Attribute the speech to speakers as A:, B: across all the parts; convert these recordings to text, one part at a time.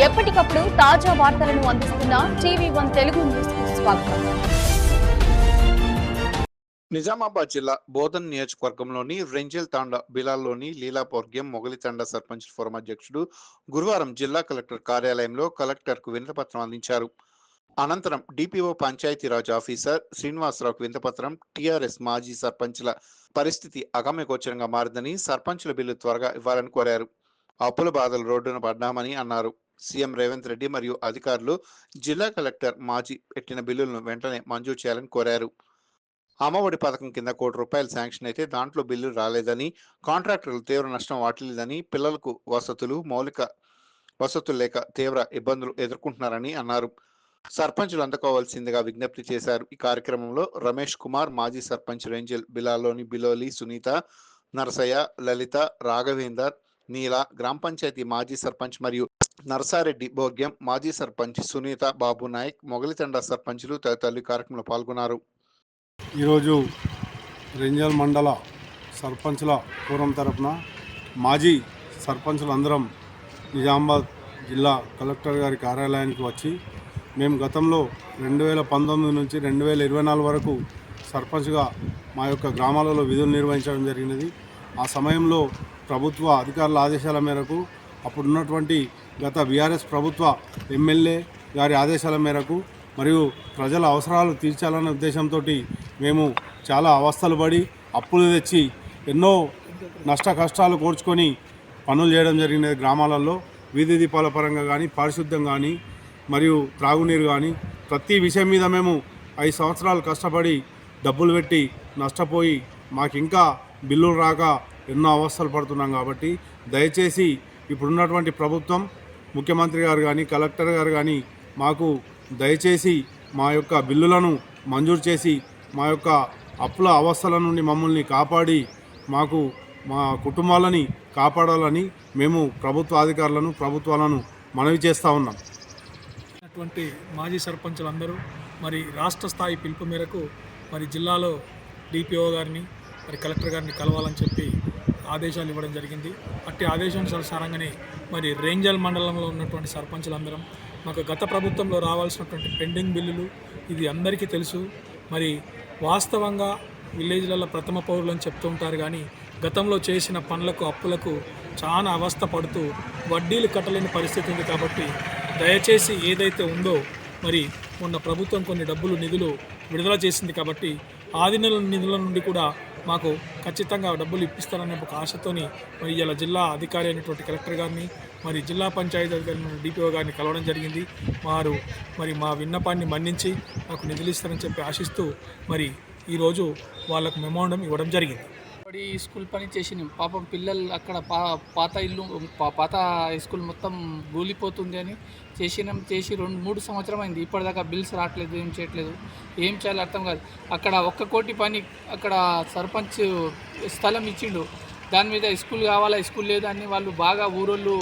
A: ఎప్పటికప్పుడు తాజా వార్తలను అందిస్తున్న టీవీ1 తెలుగు న్యూస్ కు స్వాగతం.
B: నిజామాబాద్ జిల్లా బోధన్ నియోజకవర్గంలోని రెంజల్ తాండా బిలాల్లోని లీలాపౌర్గ్యం మొగలితండా సర్పంచ్ ఫోరం అధ్యక్షుడు గురువారం జిల్లా కలెక్టర్ కార్యాలయంలో కలెక్టర్కు వినతిపత్రం అందించారు. అనంతరం డిపిఓ పంచాయతీరాజ్ ఆఫీసర్ శ్రీనివాసరావుకు వినతిపత్రం, టీఆర్ఎస్ మాజీ సర్పంచ్ల పరిస్థితి అగమ్యగోచరంగా మారిందని, సర్పంచుల బిల్లు త్వరగా ఇవ్వాలని కోరారు. అప్పుల బాధలు రోడ్డున పడ్డామని అన్నారు. సీఎం రేవంత్ రెడ్డి మరియు అధికారులు జిల్లా కలెక్టర్ మాజీ పెట్టిన బిల్లులను వెంటనే మంజూరు చేయాలని కోరారు. అమ్మఒడి పథకం కింద ₹1 శాంక్షన్ అయితే దాంట్లో బిల్లు రాలేదని, కాంట్రాక్టర్లు తీవ్ర నష్టం వాటిల్లిందని, పిల్లలకు మౌలిక వసతులు లేక తీవ్ర ఇబ్బందులు ఎదుర్కొంటున్నారని అన్నారు. సర్పంచులు అందుకోవాల్సిందిగా విజ్ఞప్తి చేశారు. ఈ కార్యక్రమంలో రమేష్ కుమార్, మాజీ సర్పంచ్ రెంజల్ బిలాలోని బిలోలి సునీత, నరసయ్య, లలిత, రాఘవేందర్, నీల, గ్రామ పంచాయతీ మాజీ సర్పంచ్ మరియు నరసారెడ్డి భోగ్యం, మాజీ సర్పంచ్ సునీత, బాబు నాయక్, మొగలితండా సర్పంచులు తదితరులు కార్యక్రమంలో పాల్గొన్నారు.
C: ఈరోజు రెంజల్ మండల సర్పంచుల ఫోరం తరపున మాజీ సర్పంచులందరం నిజామాబాద్ జిల్లా కలెక్టర్ గారి కార్యాలయానికి వచ్చి మేము గతంలో 2019 నుంచి 2024 వరకు సర్పంచ్గా మా యొక్క గ్రామాలలో విధులు నిర్వహించడం జరిగినది. ఆ సమయంలో ప్రభుత్వ అధికారుల ఆదేశాల మేరకు అప్పుడున్నటువంటి గత బీఆర్ఎస్ ప్రభుత్వ ఎమ్మెల్యే గారి ఆదేశాల మేరకు మరియు ప్రజల అవసరాలు తీర్చాలనే ఉద్దేశంతో మేము చాలా అవస్థలు పడి అప్పులు తెచ్చి ఎన్నో నష్ట కష్టాలు కోర్చుకొని పనులు చేయడం జరిగినది. గ్రామాలలో వీధి దీపాల పరంగా కానీ, పారిశుద్ధ్యం కానీ, మరియు త్రాగునీరు కానీ ప్రతి విషయం మీద మేము 5 సంవత్సరాలు కష్టపడి డబ్బులు పెట్టి నష్టపోయి మాకు ఇంకా బిల్లులు రాక ఎన్నో అవస్థలు పడుతున్నాం. కాబట్టి దయచేసి ఇప్పుడున్నటువంటి ప్రభుత్వం, ముఖ్యమంత్రి గారు కానీ, కలెక్టర్ గారు కానీ మాకు దయచేసి మా యొక్క బిల్లులను మంజూరు చేసి మా యొక్క అప్పుల అవస్థల నుండి మమ్మల్ని కాపాడి మాకు మా కుటుంబాలని కాపాడాలని మేము ప్రభుత్వాధికారులను, ప్రభుత్వాలను మనవి చేస్తూ ఉన్నాం.
D: అటువంటి మాజీ సర్పంచులందరూ మరి రాష్ట్ర స్థాయి పిలుపు మేరకు మరి జిల్లాలో డిపిఓ గారిని, మరి కలెక్టర్ గారిని కలవాలని చెప్పి ఆదేశాలు ఇవ్వడం జరిగింది. అట్టి ఆదేశానుసారంగానే మరి రెంజల్ మండలంలో ఉన్నటువంటి సర్పంచులందరం మాకు గత ప్రభుత్వంలో రావాల్సినటువంటి పెండింగ్ బిల్లులు ఇది అందరికీ తెలుసు. మరి వాస్తవంగా విలేజ్లలో ప్రథమ పౌరులు అని చెప్తూ ఉంటారు, కానీ గతంలో చేసిన పనులకు, అప్పులకు చాలా అవస్థ పడుతూ వడ్డీలు కట్టలేని పరిస్థితి ఉంది. కాబట్టి దయచేసి ఏదైతే ఉందో మరి మొన్న ప్రభుత్వం కొన్ని నిధులు విడుదల చేసింది. కాబట్టి ఆది నెల నిధుల నుండి కూడా మాకు ఖచ్చితంగా డబ్బులు ఇప్పిస్తారనే ఒక ఆశతోని మరి ఇలా జిల్లా అధికారి అయినటువంటి కలెక్టర్ గారిని, మరి జిల్లా పంచాయతీ అధికారి డిపిఓ గారిని కలవడం జరిగింది. వారు మరి మా విన్నపాన్ని మన్నించి మాకు నిధులు ఇస్తారని చెప్పి ఆశిస్తూ మరి ఈరోజు వాళ్ళకు మెమోండం ఇవ్వడం జరిగింది.
E: ఈ స్కూల్ పని చేసినాం. పాపం పిల్లలు అక్కడ పాత స్కూల్ మొత్తం గూలిపోతుంది అని చేసి 2-3 సంవత్సరం అయింది. ఇప్పటిదాకా బిల్స్ రావట్లేదు, ఏం చేయట్లేదు, ఏం చేయాలో అర్థం కాదు. అక్కడ 1 కోటి పని అక్కడ సర్పంచ్ స్థలం ఇచ్చిండు, దాని మీద స్కూల్ కావాలా, స్కూల్ లేదు అని వాళ్ళు బాగా ఊరోళ్ళు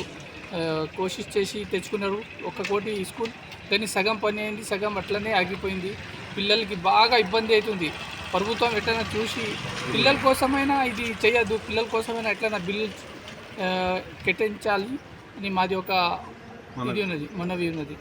E: కోషిష్ చేసి తెచ్చుకున్నారు 1 కోటి స్కూల్. కానీ సగం పని అయింది, సగం అట్లనే ఆగిపోయింది. పిల్లలకి బాగా ఇబ్బంది అవుతుంది. ప్రభుత్వం ఎట్లయినా చూసి పిల్లల కోసమైనా ఇది చేయొద్దు, పిల్లల కోసమైనా ఎట్లయినా బిల్లు కేటాయించాలి అని మాది ఒక ఇది ఉన్నది, మనవి ఉన్నది.